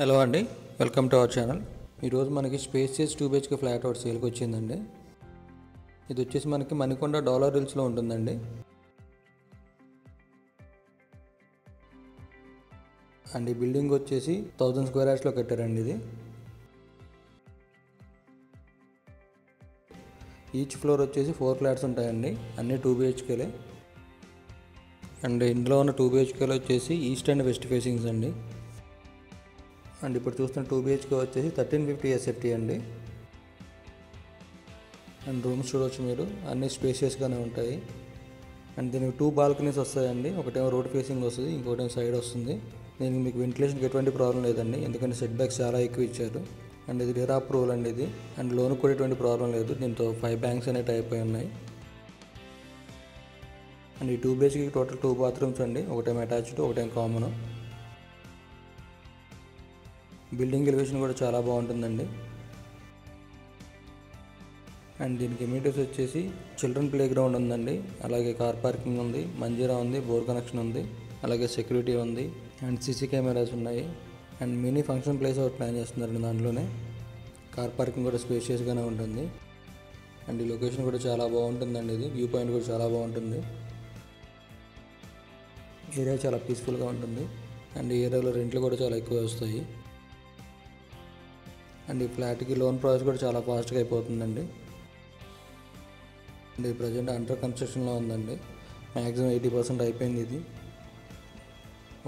Hello అండి, welcome to our channel. ఈరోజు మనకి స్పేసియస్ 2 BHK ఫ్లాట్ ఒకటి సేల్కి వచ్చిందండి. ఇది వచ్చేసి మనకి మణికొండ డాలర్ హిల్స్లో ఉంటుందండి. అండ్ ఈ బిల్డింగ్ వచ్చేసి 1000 స్క్వేర్ యార్డ్స్లో కట్టారండి. ఇది ఈచ్ ఫ్లోర్ వచ్చేసి 4 ఫ్లాట్స్ ఉంటాయండి, అన్నీ 2 BHKలే. అండ్ ఇందులో ఉన్న 2 BHKలో వచ్చేసి ఈస్ట్ అండ్ వెస్ట్ ఫేసింగ్స్ అండి. అండ్ ఇప్పుడు చూస్తున్న 2 BHK వచ్చేసి 1350 SFT అండి. అండ్ రూమ్స్ చూడవచ్చు మీరు, అన్ని స్పేషియస్గానే ఉంటాయి. అండ్ దీనికి 2 బాల్కనీస్ వస్తాయండి. ఒకటేమో రోడ్ ఫేసింగ్ వస్తుంది, ఇంకోటేమో సైడ్ వస్తుంది. దీనికి మీకు వెంటిలేషన్కి ఎటువంటి ప్రాబ్లం లేదండి, ఎందుకంటే సెట్ బ్యాక్స్ చాలా ఎక్కువ ఇచ్చారు. అండ్ ఇది రేరా అప్రూవల్ అండి ఇది. అండ్ లోన్ కూడా ఎటువంటి ప్రాబ్లం లేదు, దీంతో 5 బ్యాంక్స్ అనేవి టైప్ అయి ఉన్నాయి. అండ్ ఈ 2 BHK టోటల్ 2 బాత్రూమ్స్ అండి, ఒకటేమో అటాచ్డ్, ఒకటేమో కామన్. బిల్డింగ్ ఎలివేషన్ కూడా చాలా బాగుంటుందండి. అండ్ దీనికి ఎమ్యూనిటీస్ వచ్చేసి చిల్డ్రన్ ప్లే గ్రౌండ్ ఉందండి, అలాగే కార్ పార్కింగ్ ఉంది, మంజీరా ఉంది, బోర్ కనెక్షన్ ఉంది, అలాగే సెక్యూరిటీ ఉంది, అండ్ సీసీ కెమెరాస్ ఉన్నాయి. అండ్ మినీ ఫంక్షన్ ప్లేస్ ఒకటి ప్లాన్ చేస్తున్నారండి దాంట్లోనే. కార్ పార్కింగ్ కూడా స్పేషియస్గానే ఉంటుంది. అండ్ ఈ లొకేషన్ కూడా చాలా బాగుంటుందండి. ఇది వ్యూ పాయింట్ కూడా చాలా బాగుంటుంది. ఏరియా చాలా పీస్ఫుల్గా ఉంటుంది. అండ్ ఈ ఏరియాలో రెంట్లు కూడా చాలా ఎక్కువ వస్తాయి. అండ్ ఈ ఫ్లాట్కి లోన్ ప్రాసెస్ కూడా చాలా ఫాస్ట్గా అయిపోతుందండి. అండ్ ఈ ప్రజెంట్ అండర్ కన్స్ట్రక్షన్లో ఉందండి. మ్యాక్సిమం 80% అయిపోయింది. ఇది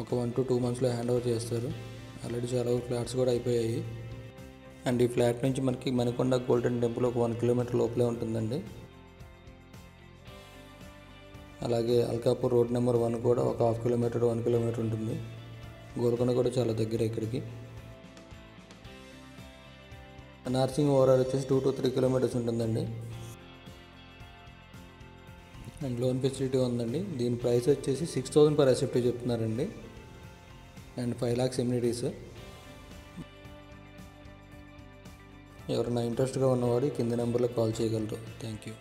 ఒక 1 to 2 monthsలో హ్యాండ్ ఓవర్ చేస్తారు. ఆల్రెడీ చాలా ఫ్లాట్స్ కూడా అయిపోయాయి. అండ్ ఈ ఫ్లాట్ నుంచి మనకి మణికొండ గోల్డెన్ టెంపుల్ ఒక 1 kilometer లోపలే ఉంటుందండి. అలాగే అల్కాపూర్ రోడ్ నెంబర్ 1 కూడా ఒక 1/2 kilometer 1 kilometer ఉంటుంది. గోల్కొండ కూడా చాలా దగ్గర ఇక్కడికి. నార్సింగ్ ఓవరాల్ వచ్చేసి 2 to 3 kilometers ఉంటుందండి. అండ్ లోన్ ఫెసిలిటీ ఉందండి. దీని ప్రైస్ వచ్చేసి 6000 per SFT చెప్తున్నారండి. And 5 lakhs amenities. ఎవరైనా ఇంట్రెస్ట్గా ఉన్నవాడు కింద నెంబర్లో కాల్ చేయగలరు. Thank you.